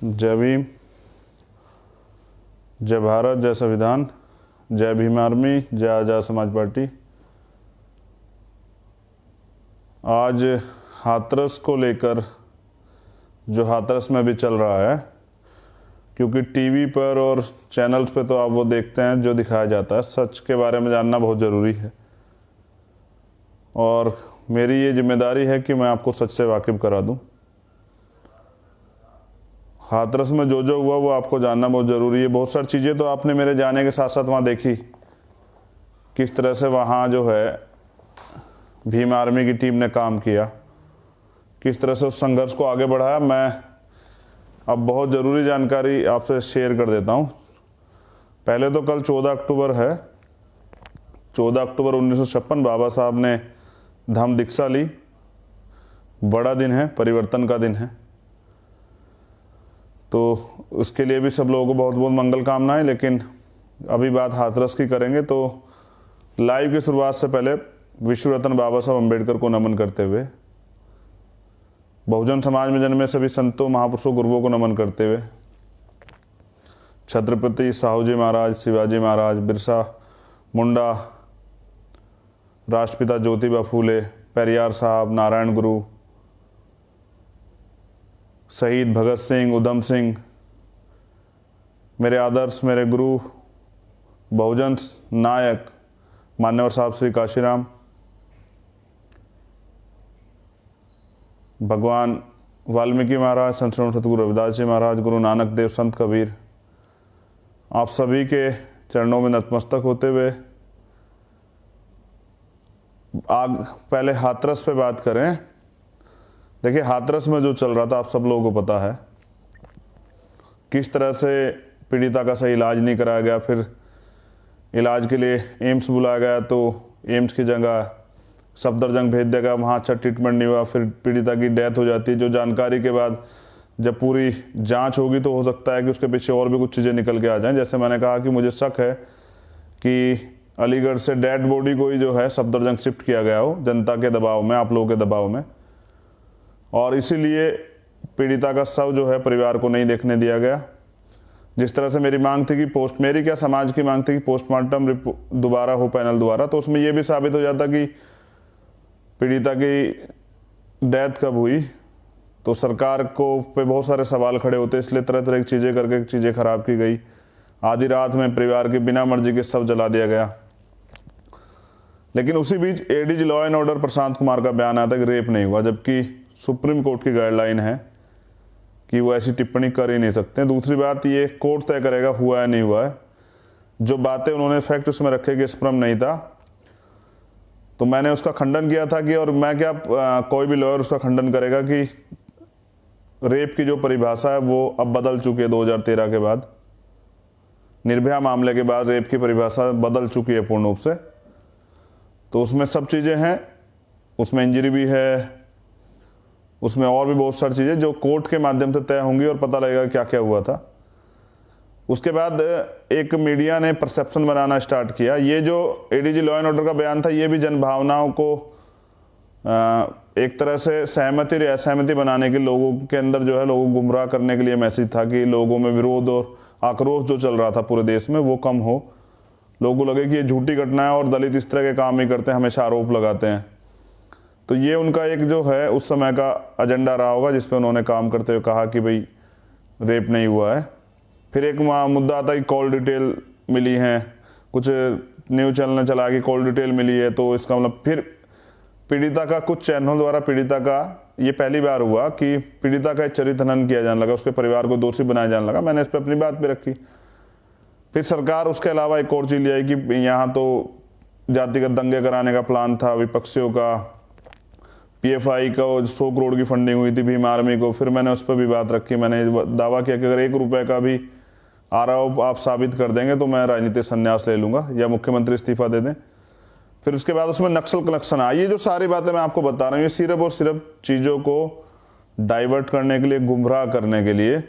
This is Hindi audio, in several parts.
जय भीम, जय भारत, जय संविधान, जय भीम आर्मी, जय आजाद समाज पार्टी। आज हाथरस को लेकर जो हाथरस में भी चल रहा है, क्योंकि टीवी पर और चैनल्स पे तो आप वो देखते हैं जो दिखाया जाता है, सच के बारे में जानना बहुत ज़रूरी है और मेरी ये जिम्मेदारी है कि मैं आपको सच से वाकिफ़ करा दूं। हाथरस में जो जो हुआ वो आपको जानना बहुत ज़रूरी है। बहुत सारी चीज़ें तो आपने मेरे जाने के साथ साथ वहाँ देखी, किस तरह से वहाँ जो है भीम आर्मी की टीम ने काम किया, किस तरह से उस संघर्ष को आगे बढ़ाया। मैं अब बहुत ज़रूरी जानकारी आपसे शेयर कर देता हूँ। पहले तो कल 14 अक्टूबर है। 14 अक्टूबर 1956 बाबा साहब ने धम्म दीक्षा ली। बड़ा दिन है, परिवर्तन का दिन है, तो उसके लिए भी सब लोगों को बहुत बहुत मंगल कामनाएं। लेकिन अभी बात हाथरस की करेंगे, तो लाइव की शुरुआत से पहले विश्व रत्न बाबा साहब अम्बेडकर को नमन करते हुए, बहुजन समाज में जन्मे सभी संतों, महापुरुषों, गुरुओं को नमन करते हुए, छत्रपति साहू जी महाराज, शिवाजी महाराज, बिरसा मुंडा, राष्ट्रपिता ज्योतिबा फूले, पेरियार साहब, नारायण गुरु, शहीद भगत सिंह, उधम सिंह, मेरे आदर्श, मेरे गुरु, बहुजन नायक मान्यवर साहब श्री काशीराम, भगवान वाल्मीकि महाराज, संत सतगुरु रविदास जी महाराज, गुरु नानक देव, संत कबीर, आप सभी के चरणों में नतमस्तक होते हुए पहले हाथरस पे बात करें। देखिए, हाथरस में जो चल रहा था आप सब लोगों को पता है, किस तरह से पीड़िता का सही इलाज नहीं कराया गया। फिर इलाज के लिए एम्स बुलाया गया, तो एम्स की जगह सफदरजंग भेज दिया गया, वहाँ अच्छा ट्रीटमेंट नहीं हुआ, फिर पीड़िता की डेथ हो जाती है। जो जानकारी के बाद जब पूरी जांच होगी तो हो सकता है कि उसके पीछे और भी कुछ चीज़ें निकल के आ जाएं। जैसे मैंने कहा कि मुझे शक है कि अलीगढ़ से डेड बॉडी को ही जो है सफदरजंग शिफ्ट किया गया हो, जनता के दबाव में, आप लोगों के दबाव में, और इसीलिए पीड़िता का शव जो है परिवार को नहीं देखने दिया गया। जिस तरह से मेरी मांग थी कि मेरी क्या समाज की मांग थी कि पोस्टमार्टम दोबारा हो पैनल द्वारा, तो उसमें यह भी साबित हो जाता कि पीड़िता की डेथ कब हुई, तो सरकार को पे बहुत सारे सवाल खड़े होते, इसलिए तरह तरह की चीज़ें करके चीज़ें खराब की गई। आधी रात में परिवार के बिना मर्जी के शव जला दिया गया। लेकिन उसी बीच ADG law and order Prashant Kumar का बयान आता है कि रेप नहीं हुआ, जबकि सुप्रीम कोर्ट की गाइडलाइन है कि वो ऐसी टिप्पणी कर ही नहीं सकते। दूसरी बात, ये कोर्ट तय करेगा हुआ है नहीं हुआ है। जो बातें उन्होंने फैक्ट उसमें रखे कि स्पर्म नहीं था, तो मैंने उसका खंडन किया था कि, और मैं क्या कोई भी लॉयर उसका खंडन करेगा कि रेप की जो परिभाषा है वो अब बदल चुकी है। 2013 के बाद, निर्भया मामले के बाद रेप की परिभाषा बदल चुकी है पूर्ण रूप से। तो उसमें सब चीज़ें हैं, उसमें इंजरी भी है, उसमें और भी बहुत सारी चीज़ें जो कोर्ट के माध्यम से तय होंगी और पता लगेगा क्या क्या हुआ था। उसके बाद एक मीडिया ने परसेप्शन बनाना स्टार्ट किया। ये जो एडीजी लॉ एंड ऑर्डर का बयान था, ये भी जनभावनाओं को एक तरह से सहमति या असहमति बनाने के, लोगों के अंदर जो है लोगों को गुमराह करने के लिए मैसेज था कि लोगों में विरोध और आक्रोश जो चल रहा था पूरे देश में वो कम हो, लोगों को लगे कि ये झूठी घटना है और दलित इस तरह के काम ही करते हैं, हमेशा आरोप लगाते हैं। तो ये उनका एक जो है उस समय का एजेंडा रहा होगा, जिस पे उन्होंने काम करते हुए कहा कि भाई रेप नहीं हुआ है। फिर एक मुद्दा आता है कि कॉल डिटेल मिली हैं, कुछ न्यूज़ चैनल ने चला कि कॉल डिटेल मिली है, तो इसका मतलब फिर पीड़िता का कुछ चैनल द्वारा पीड़िता का, ये पहली बार हुआ कि पीड़िता का चरित्र हनन किया जाने लगा, उसके परिवार को दोषी बनाया जाने लगा। मैंने इस पर अपनी बात भी रखी। फिर सरकार उसके अलावा एक और चीज़ ले आई कि यहाँ तो जातिगत दंगे कराने का प्लान था विपक्षियों का, पीएफआई का 100 करोड़ की फंडिंग हुई थी भीम आर्मी को। फिर मैंने उस पर भी बात रखी। मैंने दावा किया कि अगर 1 रुपये का भी आरोप आप साबित कर देंगे तो मैं राजनीतिक संन्यास ले लूँगा या मुख्यमंत्री इस्तीफा दे दें। फिर उसके बाद उसमें नक्सल कनेक्शन आया। ये जो सारी बातें मैं आपको बता रहा हूँ, ये सिर्फ और सिर्फ चीज़ों को डाइवर्ट करने के लिए, गुमराह करने के लिए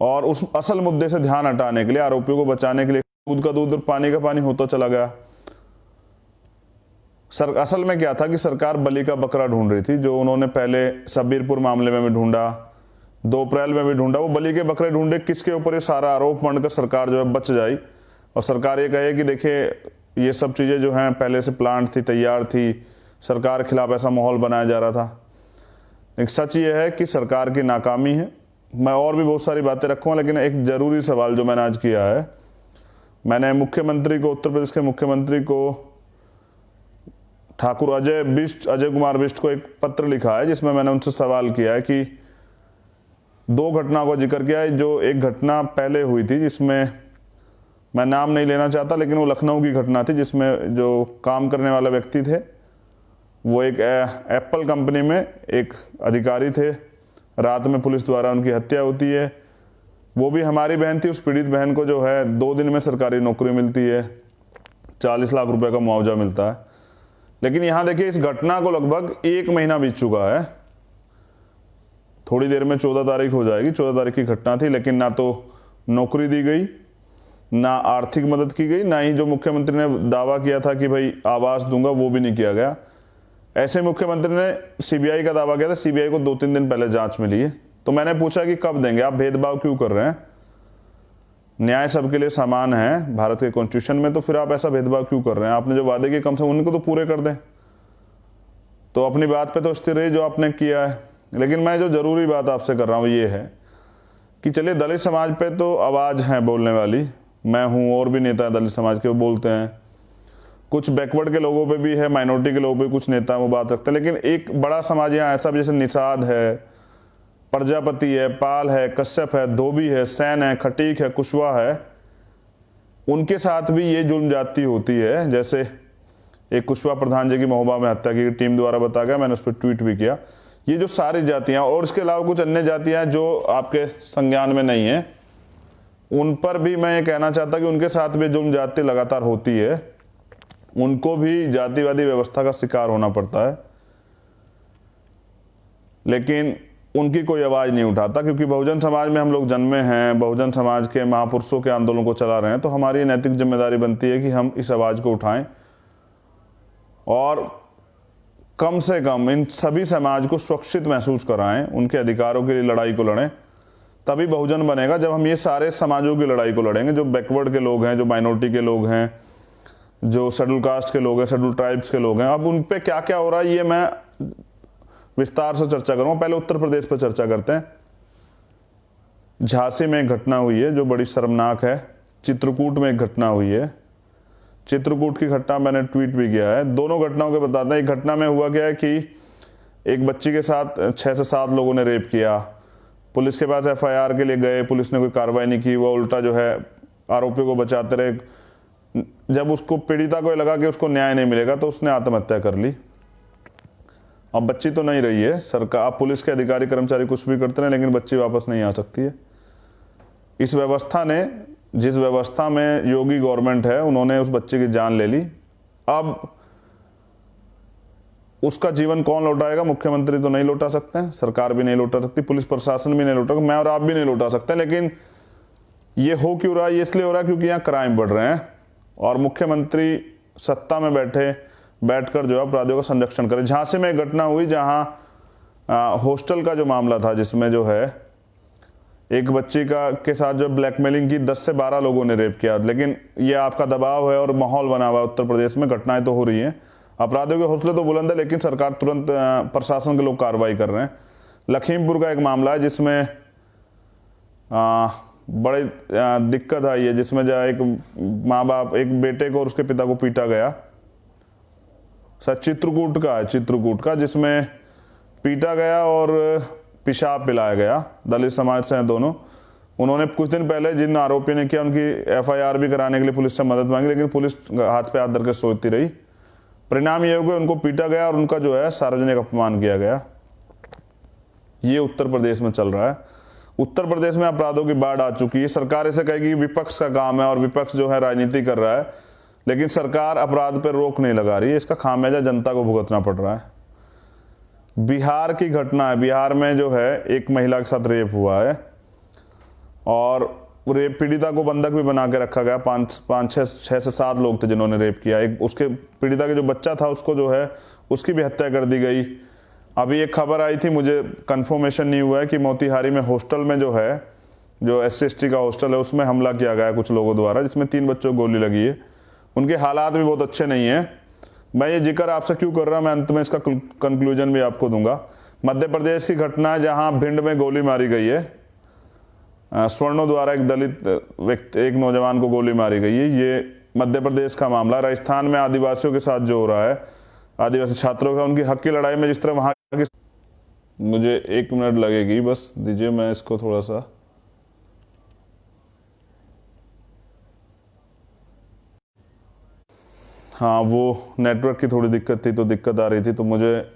और उस असल मुद्दे से ध्यान हटाने के लिए, आरोपियों को बचाने के लिए। दूध का दूध और पानी का पानी होता चला गया। असल में क्या था कि सरकार बलि का बकरा ढूंढ रही थी, जो उन्होंने पहले शब्बीरपुर मामले में भी ढूंढा, 2 अप्रैल में भी ढूंढा, वो बलि के बकरे ढूंढे, किसके ऊपर ये सारा आरोप मंडकर सरकार जो है बच जाए और सरकार ये कहे कि देखिए ये सब चीज़ें जो हैं पहले से प्लान थी, तैयार थी, सरकार के खिलाफ ऐसा माहौल बनाया जा रहा था। एक सच ये है कि सरकार की नाकामी है। मैं और भी बहुत सारी बातें रखूँगा, लेकिन एक ज़रूरी सवाल जो मैंने आज किया है, मैंने मुख्यमंत्री को, उत्तर प्रदेश के मुख्यमंत्री को, ठाकुर अजय कुमार बिष्ट को एक पत्र लिखा है जिसमें मैंने उनसे सवाल किया है कि 2 घटनाओं का जिक्र किया है। जो एक घटना पहले हुई थी जिसमें मैं नाम नहीं लेना चाहता, लेकिन वो लखनऊ की घटना थी जिसमें जो काम करने वाला व्यक्ति थे वो एक एप्पल कंपनी में एक अधिकारी थे, रात में पुलिस द्वारा उनकी हत्या होती है। वो भी हमारी बहन थी। उस पीड़ित बहन को जो है 2 दिन में सरकारी नौकरी मिलती है, 40 लाख रुपए का मुआवजा मिलता है। लेकिन यहाँ देखिए इस घटना को लगभग 1 महीना बीत चुका है। थोड़ी देर में 14 तारीख हो जाएगी, 14 तारीख की घटना थी, लेकिन ना तो नौकरी दी गई, ना आर्थिक मदद की गई, ना ही जो मुख्यमंत्री ने दावा किया था कि भाई आवास दूंगा वो भी नहीं किया गया। ऐसे मुख्यमंत्री ने सीबीआई का दावा किया था, सीबीआई को 2-3 दिन पहले जांच मिली है। तो मैंने पूछा कि कब देंगे, आप भेदभाव क्यों कर रहे हैं? न्याय सबके लिए समान है भारत के कॉन्स्टिट्यूशन में, तो फिर आप ऐसा भेदभाव क्यों कर रहे हैं? आपने जो वादे किए कम से कम उनको तो पूरे कर दें। तो अपनी बात पे तो स्थिर रही जो आपने किया है। लेकिन मैं जो जरूरी बात आपसे कर रहा हूँ ये है कि चलिए दलित समाज पे तो आवाज़ है बोलने वाली, मैं हूँ और भी नेता है दलित समाज के वो बोलते हैं, कुछ बैकवर्ड के लोगों पे भी है, माइनॉरिटी के लोगों पे कुछ नेता वो बात रखते हैं। लेकिन एक बड़ा समाज यहाँ ऐसा भी, जैसे निषाद है, प्रजापति है, पाल है, कश्यप है, धोबी है, सैन है, खटीक है, कुशवाहा है, उनके साथ भी ये जुल्म जाती होती है। जैसे एक कुशवाहा प्रधान जी की महोबा में हत्या की टीम द्वारा बताया गया, मैंने उस पर ट्वीट भी किया। ये जो सारी जातियाँ और इसके अलावा कुछ अन्य जातियाँ जो आपके संज्ञान में नहीं है, उन पर भी मैं ये कहना चाहता कि उनके साथ भी जुल्म जाति लगातार होती है, उनको भी जातिवादी व्यवस्था का शिकार होना पड़ता है। लेकिन उनकी कोई आवाज़ नहीं उठाता, क्योंकि बहुजन समाज में हम लोग जन्मे हैं, बहुजन समाज के महापुरुषों के आंदोलन को चला रहे हैं। तो हमारी नैतिक जिम्मेदारी बनती है कि हम इस आवाज़ को उठाएं और कम से कम इन सभी समाज को सुरक्षित महसूस कराएं, उनके अधिकारों के लिए लड़ाई को लड़ें। तभी बहुजन बनेगा जब हम ये सारे समाजों की लड़ाई को लड़ेंगे, जो बैकवर्ड के लोग हैं, जो माइनॉरिटी के लोग हैं, जो शेड्यूल कास्ट के लोग हैं, शेड्यूल ट्राइब्स के लोग हैं। अब उन पे क्या क्या हो रहा है ये मैं विस्तार से चर्चा करूंगा। पहले उत्तर प्रदेश पर चर्चा करते हैं। झांसी में एक घटना हुई है जो बड़ी शर्मनाक है। चित्रकूट में एक घटना हुई है। चित्रकूट की घटना मैंने ट्वीट भी किया है। दोनों घटनाओं के बताते हैं। एक घटना में हुआ क्या है कि एक बच्ची के साथ 6 से 7 लोगों ने रेप किया। पुलिस के पास FIR के लिए गए, पुलिस ने कोई कार्रवाई नहीं की, वो उल्टा जो है आरोपी को बचाते रहे। जब उसको पीड़िता को लगा कि उसको न्याय नहीं मिलेगा तो उसने आत्महत्या कर ली। अब बच्ची तो नहीं रही है, सरकार, पुलिस के अधिकारी कर्मचारी कुछ भी करते हैं, लेकिन बच्ची वापस नहीं आ सकती है। इस व्यवस्था ने, जिस व्यवस्था में योगी गवर्नमेंट है, उन्होंने उस बच्चे की जान ले ली। अब उसका जीवन कौन लौटाएगा? मुख्यमंत्री तो नहीं लौटा सकते हैं, सरकार भी नहीं लौटा सकती, पुलिस प्रशासन भी नहीं लौटा, मैं और आप भी नहीं लौटा सकते। लेकिन ये हो क्यों रहा है? ये इसलिए हो रहा है क्योंकि यहाँ क्राइम बढ़ रहे हैं और मुख्यमंत्री सत्ता में बैठकर जो है अपराधियों का संरक्षण करें। झांसी में एक घटना हुई जहाँ हॉस्टल का जो मामला था, जिसमें जो है एक बच्ची के साथ जो ब्लैकमेलिंग की 10 से 12 लोगों ने रेप किया। लेकिन ये आपका दबाव है और माहौल बना हुआ है उत्तर प्रदेश में, घटनाएं तो हो रही हैं, अपराधियों के हौसले तो बुलंद है, लेकिन सरकार तुरंत, प्रशासन के लोग कार्रवाई कर रहे हैं। लखीमपुर का एक मामला है जिसमें बड़ी दिक्कत आई है, जिसमें जो एक माँ बाप, एक बेटे को और उसके पिता को पीटा गया। चित्रकूट का है, चित्रकूट का, जिसमें पीटा गया और पेशाब पिलाया गया। दलित समाज से हैं दोनों। उन्होंने कुछ दिन पहले जिन आरोपी ने किया उनकी FIR भी कराने के लिए पुलिस से मदद मांगी, लेकिन पुलिस हाथ पे हाथ धर के सोचती रही। परिणाम ये हो गया, उनको पीटा गया और उनका जो है सार्वजनिक अपमान किया गया। ये उत्तर प्रदेश में चल रहा है। उत्तर प्रदेश में अपराधों की बाढ़ आ चुकी है। सरकार इसे कहेगी विपक्ष का काम है और विपक्ष जो है राजनीति कर रहा है, लेकिन सरकार अपराध पर रोक नहीं लगा रही है। इसका खामियाजा जनता को भुगतना पड़ रहा है। बिहार की घटना है। बिहार में जो है एक महिला के साथ रेप हुआ है और रेप पीड़िता को बंधक भी बना के रखा गया। 6 से 7 लोग थे जिन्होंने रेप किया। एक उसके पीड़िता के जो बच्चा था उसको जो है उसकी भी हत्या कर दी गई। अभी एक खबर आई थी, मुझे कंफर्मेशन नहीं हुआ है कि मोतिहारी में हॉस्टल में जो है, जो SC/ST का हॉस्टल है, उसमें हमला किया गया है कुछ लोगों द्वारा, जिसमें 3 बच्चों को गोली लगी है। उनके हालात भी बहुत अच्छे नहीं हैं। मैं ये जिक्र आपसे क्यों कर रहा हूँ, मैं अंत में इसका कंक्लूजन भी आपको दूंगा। मध्य प्रदेश की घटना है जहाँ भिंड में गोली मारी गई है, स्वर्णों द्वारा एक दलित व्यक्ति, एक नौजवान को गोली मारी गई है। ये मध्य प्रदेश का मामला। राजस्थान में आदिवासियों के साथ जो हो रहा है, आदिवासी छात्रों का, उनकी हक की लड़ाई में जिस तरह वहाँ की, मुझे 1 मिनट लगेगी, बस दीजिए, मैं इसको थोड़ा सा, हाँ वो नेटवर्क की थोड़ी दिक्कत थी, तो दिक्कत आ रही थी। तो मुझे,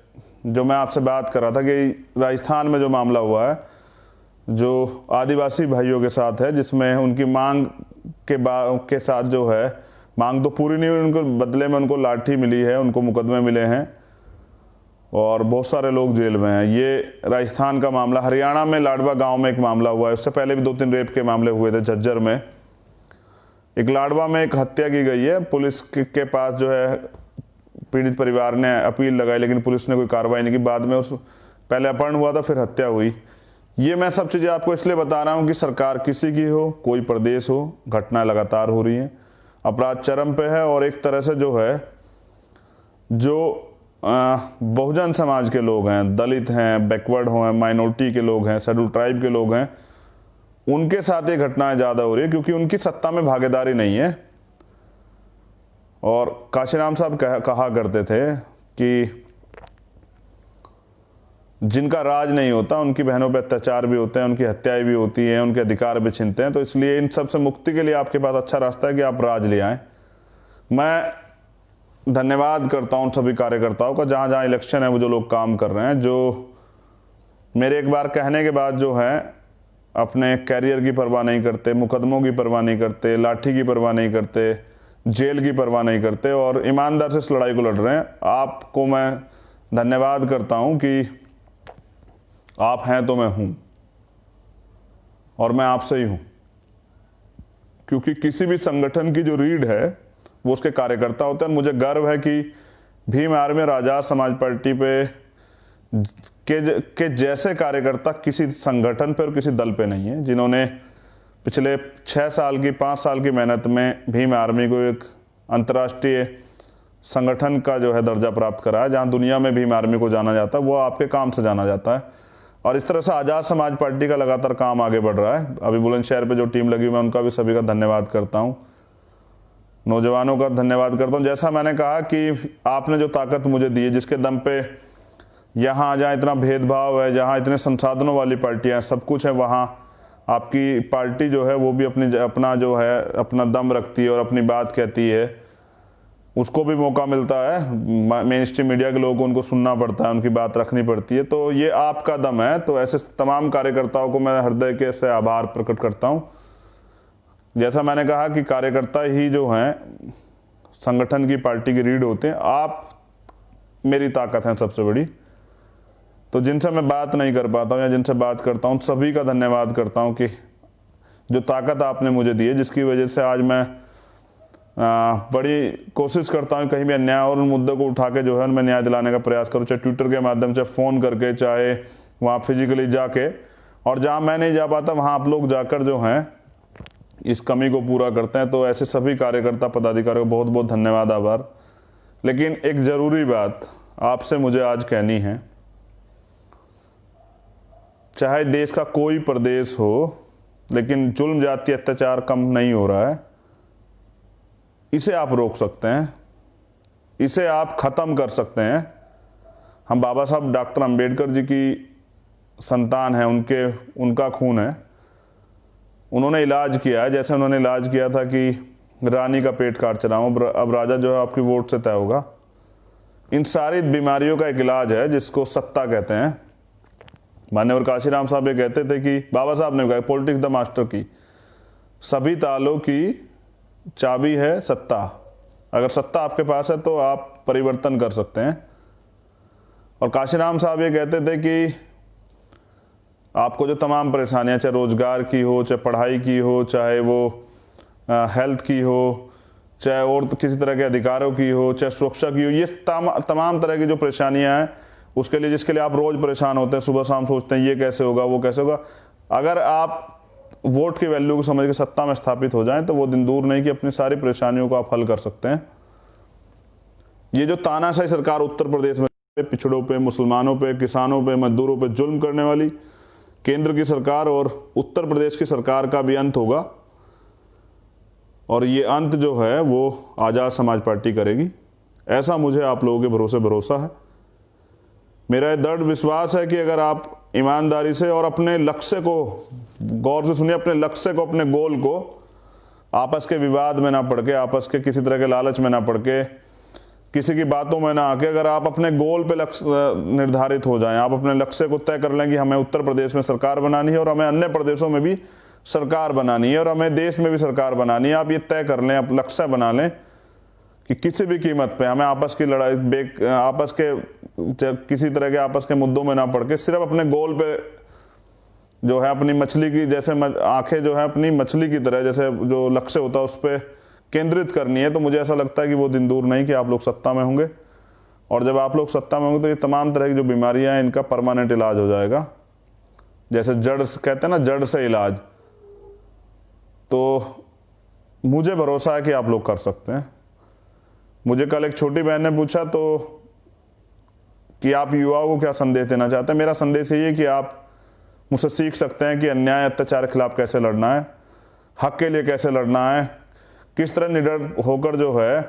जो मैं आपसे बात कर रहा था कि राजस्थान में जो मामला हुआ है, जो आदिवासी भाइयों के साथ है, जिसमें उनकी मांग के साथ जो है, मांग तो पूरी नहीं हुई, उनको बदले में उनको लाठी मिली है, उनको मुकदमे मिले हैं और बहुत सारे लोग जेल में हैं। ये राजस्थान का मामला। हरियाणा में लाडवा गांव में एक मामला हुआ है, उससे पहले भी 2-3 रेप के मामले हुए थे। झज्जर में एक लाडवा में एक हत्या की गई है। पुलिस के पास जो है पीड़ित परिवार ने अपील लगाई, लेकिन पुलिस ने कोई कार्रवाई नहीं की। बाद में उस, पहले अपहरण हुआ था, फिर हत्या हुई। ये मैं सब चीज़ें आपको इसलिए बता रहा हूँ कि सरकार किसी की हो, कोई प्रदेश हो, घटनाएं लगातार हो रही हैं, अपराध चरम पे है। और एक तरह से जो है, जो बहुजन समाज के लोग हैं, दलित हैं, बैकवर्ड हैं, माइनॉरिटी के लोग हैं, शेड्यूल ट्राइब के लोग हैं, उनके साथ ये घटनाएं ज़्यादा हो रही है, क्योंकि उनकी सत्ता में भागीदारी नहीं है। और काशीराम साहब कहा करते थे कि जिनका राज नहीं होता, उनकी बहनों पर अत्याचार भी होते हैं, उनकी हत्याएं भी होती हैं, उनके अधिकार भी छीनते हैं। तो इसलिए इन सब से मुक्ति के लिए आपके पास अच्छा रास्ता है कि आप राज ले आएँ। मैं धन्यवाद करता हूँ सभी कार्यकर्ताओं का, जहाँ जहाँ इलेक्शन है वो जो लोग काम कर रहे हैं, जो मेरे एक बार कहने के बाद जो है अपने कैरियर की परवाह नहीं करते, मुकदमों की परवाह नहीं करते, लाठी की परवाह नहीं करते, जेल की परवाह नहीं करते और ईमानदार से इस लड़ाई को लड़ रहे हैं। आपको मैं धन्यवाद करता हूँ कि आप हैं तो मैं हूँ, और मैं आपसे ही हूँ, क्योंकि किसी भी संगठन की जो रीढ़ है वो उसके कार्यकर्ता होते हैं। मुझे गर्व है कि भीम आर्मी और आज़ाद समाज पार्टी पे के जैसे कार्यकर्ता किसी संगठन पे और किसी दल पे नहीं है, जिन्होंने पिछले 6 साल की 5 साल की मेहनत में भीम आर्मी को एक अंतर्राष्ट्रीय संगठन का जो है दर्जा प्राप्त करा है, जहाँ दुनिया में भीम आर्मी को जाना जाता है, वो आपके काम से जाना जाता है। और इस तरह से आज़ाद समाज पार्टी का लगातार काम आगे बढ़ रहा है। अभी बुलंदशहर पे जो टीम लगी, मैं उनका भी सभी का धन्यवाद करता हूँ, नौजवानों का धन्यवाद करता हूँ। जैसा मैंने कहा कि आपने जो ताकत मुझे दी है, जिसके दम पे यहाँ जहाँ इतना भेदभाव है, जहाँ इतने संसाधनों वाली पार्टियाँ सब कुछ है, वहाँ आपकी पार्टी जो है वो भी अपना जो है अपना दम रखती है और अपनी बात कहती है, उसको भी मौका मिलता है। मेन स्ट्रीम मीडिया के लोगों को उनको सुनना पड़ता है, उनकी बात रखनी पड़ती है। तो ये आपका दम है। तो ऐसे तमाम कार्यकर्ताओं को मैं हृदय के से आभार प्रकट करता हूँ। जैसा मैंने कहा कि कार्यकर्ता ही जो हैं संगठन की, पार्टी की रीढ़ होते हैं। आप मेरी ताकत हैं सबसे बड़ी। तो जिनसे मैं बात नहीं कर पाता हूँ या जिनसे बात करता हूँ, सभी का धन्यवाद करता हूँ कि जो ताकत आपने मुझे दी है, जिसकी वजह से आज मैं बड़ी कोशिश करता हूँ कहीं भी अन्याय और उन मुद्दों को उठा के जो है उनमें न्याय दिलाने का प्रयास करूँ, चाहे ट्विटर के माध्यम से, फ़ोन करके, चाहे वहाँ फिजिकली जाके, और जहाँ मैं नहीं जा पाता वहाँ आप लोग जाकर जो हैं इस कमी को पूरा करते हैं। तो ऐसे सभी कार्यकर्ता पदाधिकारियों को बहुत बहुत धन्यवाद, आभार। लेकिन एक ज़रूरी बात आपसे मुझे आज कहनी है, चाहे देश का कोई प्रदेश हो, लेकिन जुल्म, जाति, अत्याचार कम नहीं हो रहा है। इसे आप रोक सकते हैं, इसे आप ख़त्म कर सकते हैं। हम बाबा साहब डॉक्टर अंबेडकर जी की संतान हैं, उनका खून है। उन्होंने इलाज किया है, जैसे उन्होंने इलाज किया था कि रानी का पेट काट चलाऊं, अब राजा जो है आपकी वोट से तय होगा। इन सारी बीमारियों का एक इलाज है जिसको सत्ता कहते हैं। मान्यवर काशीराम साहब ये कहते थे कि, बाबा साहब ने कहा, पॉलिटिक्स द मास्टर की, सभी तालों की चाबी है सत्ता। अगर सत्ता आपके पास है तो आप परिवर्तन कर सकते हैं। और काशीराम साहब ये कहते थे कि आपको जो तमाम परेशानियां, चाहे रोजगार की हो, चाहे पढ़ाई की हो, चाहे वो हेल्थ की हो, चाहे और किसी तरह के अधिकारों की हो, चाहे सुरक्षा की हो, ये तमाम तरह की जो परेशानियां हैं उसके लिए जिसके लिए आप रोज परेशान होते हैं, सुबह शाम सोचते हैं ये कैसे होगा वो कैसे होगा, अगर आप वोट की वैल्यू को समझ के सत्ता में स्थापित हो जाएं तो वो दिन दूर नहीं कि अपनी सारी परेशानियों को आप हल कर सकते हैं। ये जो तानाशाही सरकार उत्तर प्रदेश में पिछड़ों पे, मुसलमानों पे, किसानों पे, मजदूरों पे जुल्म करने वाली केंद्र की सरकार और उत्तर प्रदेश की सरकार का भी अंत होगा, और ये अंत जो है वो आज़ाद समाज पार्टी करेगी, ऐसा मुझे आप लोगों के भरोसा है। मेरा ये दृढ़ विश्वास है कि अगर आप ईमानदारी से और अपने लक्ष्य को, गौर से सुनिए, अपने लक्ष्य को, अपने गोल को आपस के विवाद में ना पड़ के, आपस के किसी तरह के लालच में ना पड़ के, किसी की बातों में ना आके, अगर आप अपने गोल पे लक्ष्य निर्धारित हो जाएं, आप अपने लक्ष्य को तय कर लें कि हमें उत्तर प्रदेश में सरकार बनानी है और हमें अन्य प्रदेशों में भी सरकार बनानी है और हमें देश में भी सरकार बनानी है, आप ये तय कर लें, आप लक्ष्य बना लें कि किसी भी कीमत पे हमें आपस की लड़ाई, आपस के किसी तरह के आपस के मुद्दों में ना पड़ के सिर्फ अपने गोल पे जो है अपनी मछली की जैसे आंखें जो है अपनी मछली की तरह जैसे जो लक्ष्य होता है उस पर केंद्रित करनी है, तो मुझे ऐसा लगता है कि वो दिन दूर नहीं कि आप लोग सत्ता में होंगे। और जब आप लोग सत्ता में होंगे तो ये तमाम तरह की जो बीमारियां हैं इनका परमानेंट इलाज हो जाएगा, जैसे जड़ कहते हैं ना, जड़ से इलाज। तो मुझे भरोसा है कि आप लोग कर सकते हैं। मुझे कल एक छोटी बहन ने पूछा तो कि आप युवाओं को क्या संदेश देना चाहते हैं। मेरा संदेश यही है कि आप मुझसे सीख सकते हैं कि अन्याय अत्याचार के खिलाफ कैसे लड़ना है, हक के लिए कैसे लड़ना है, किस तरह निडर होकर जो है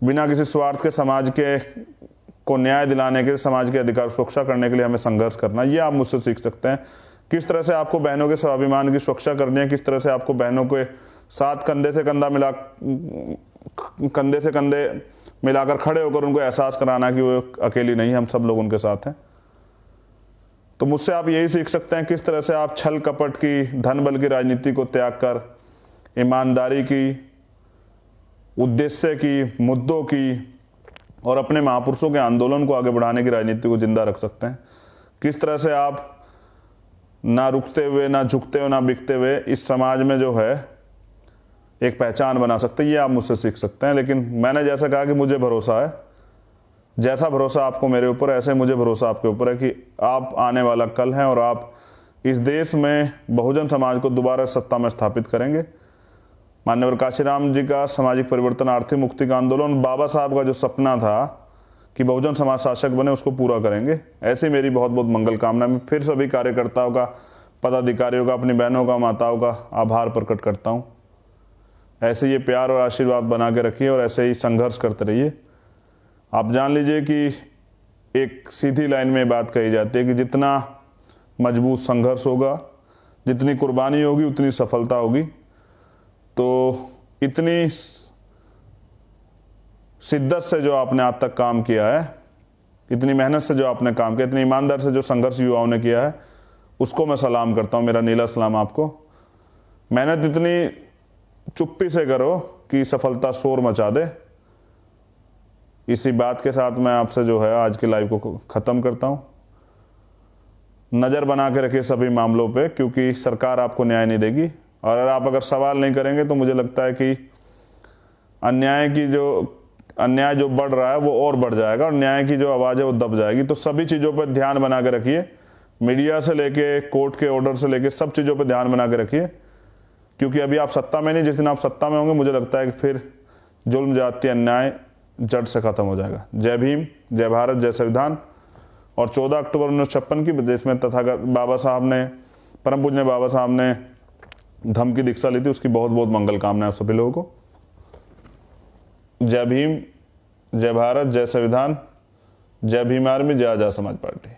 बिना किसी स्वार्थ के समाज के को न्याय दिलाने के, समाज के अधिकार सुरक्षा करने के लिए हमें संघर्ष करना है। ये आप मुझसे सीख सकते हैं। किस तरह से आपको बहनों के स्वाभिमान की सुरक्षा करनी है, किस तरह से आपको बहनों के साथ कंधे से कंधे मिलाकर खड़े होकर उनको एहसास कराना कि वो अकेली नहीं, हम सब लोग उनके साथ हैं। तो मुझसे आप यही सीख सकते हैं किस तरह से आप छल कपट की, धन बल की राजनीति को त्याग कर ईमानदारी की, उद्देश्य की, मुद्दों की और अपने महापुरुषों के आंदोलन को आगे बढ़ाने की राजनीति को जिंदा रख सकते हैं। किस तरह से आप ना रुकते हुए, ना झुकते हुए, ना बिकते हुए इस समाज में जो है एक पहचान बना सकते हैं, ये आप मुझसे सीख सकते हैं। लेकिन मैंने जैसा कहा कि मुझे भरोसा है, जैसा भरोसा आपको मेरे ऊपर है ऐसे मुझे भरोसा आपके ऊपर है कि आप आने वाला कल हैं और आप इस देश में बहुजन समाज को दोबारा सत्ता में स्थापित करेंगे। माननीय काशीराम जी का सामाजिक परिवर्तन, आर्थिक मुक्ति का आंदोलन, बाबा साहब का जो सपना था कि बहुजन समाज शासक बने, उसको पूरा करेंगे। ऐसी मेरी बहुत बहुत मंगल कामना। मैं फिर सभी कार्यकर्ताओं का, पदाधिकारियों का, अपनी बहनों का, माताओं का आभार प्रकट करता हूँ। ऐसे ये प्यार और आशीर्वाद बना के रखिए और ऐसे ही संघर्ष करते रहिए। आप जान लीजिए कि एक सीधी लाइन में बात कही जाती है कि जितना मजबूत संघर्ष होगा, जितनी कुर्बानी होगी, उतनी सफलता होगी। तो इतनी शिद्दत से जो आपने आज तक काम किया है, इतनी मेहनत से जो आपने काम किया, इतनी ईमानदार से जो संघर्ष युवाओं ने किया है, उसको मैं सलाम करता हूँ। मेरा नीला सलाम आपको। मेहनत इतनी चुप्पी से करो कि सफलता शोर मचा दे। इसी बात के साथ मैं आपसे जो है आज के लाइव को ख़त्म करता हूँ। नज़र बना के रखिए सभी मामलों पे, क्योंकि सरकार आपको न्याय नहीं देगी। और अगर सवाल नहीं करेंगे तो मुझे लगता है कि अन्याय जो बढ़ रहा है वो और बढ़ जाएगा और न्याय की जो आवाज़ है वो दब जाएगी। तो सभी चीज़ों पर ध्यान बना के रखिए, मीडिया से लेके कोर्ट के ऑर्डर से लेके सब चीज़ों पर ध्यान बना के रखिए, क्योंकि अभी आप सत्ता में नहीं, जिस दिन आप सत्ता में होंगे मुझे लगता है कि फिर जुल्म, जाति, अन्याय जड़ से ख़त्म हो जाएगा। जय भीम, जय भारत, जय संविधान। और 14 अक्टूबर 1956 की जिसमें तथागत बाबा साहब ने, परम पूज्य बाबा साहब ने धम्म की दीक्षा ली थी, उसकी बहुत बहुत मंगल कामनाएं सभी लोगों को। जय भीम, जय भारत, जय संविधान, जय भीम आर्मी, जय आजाद समाज पार्टी।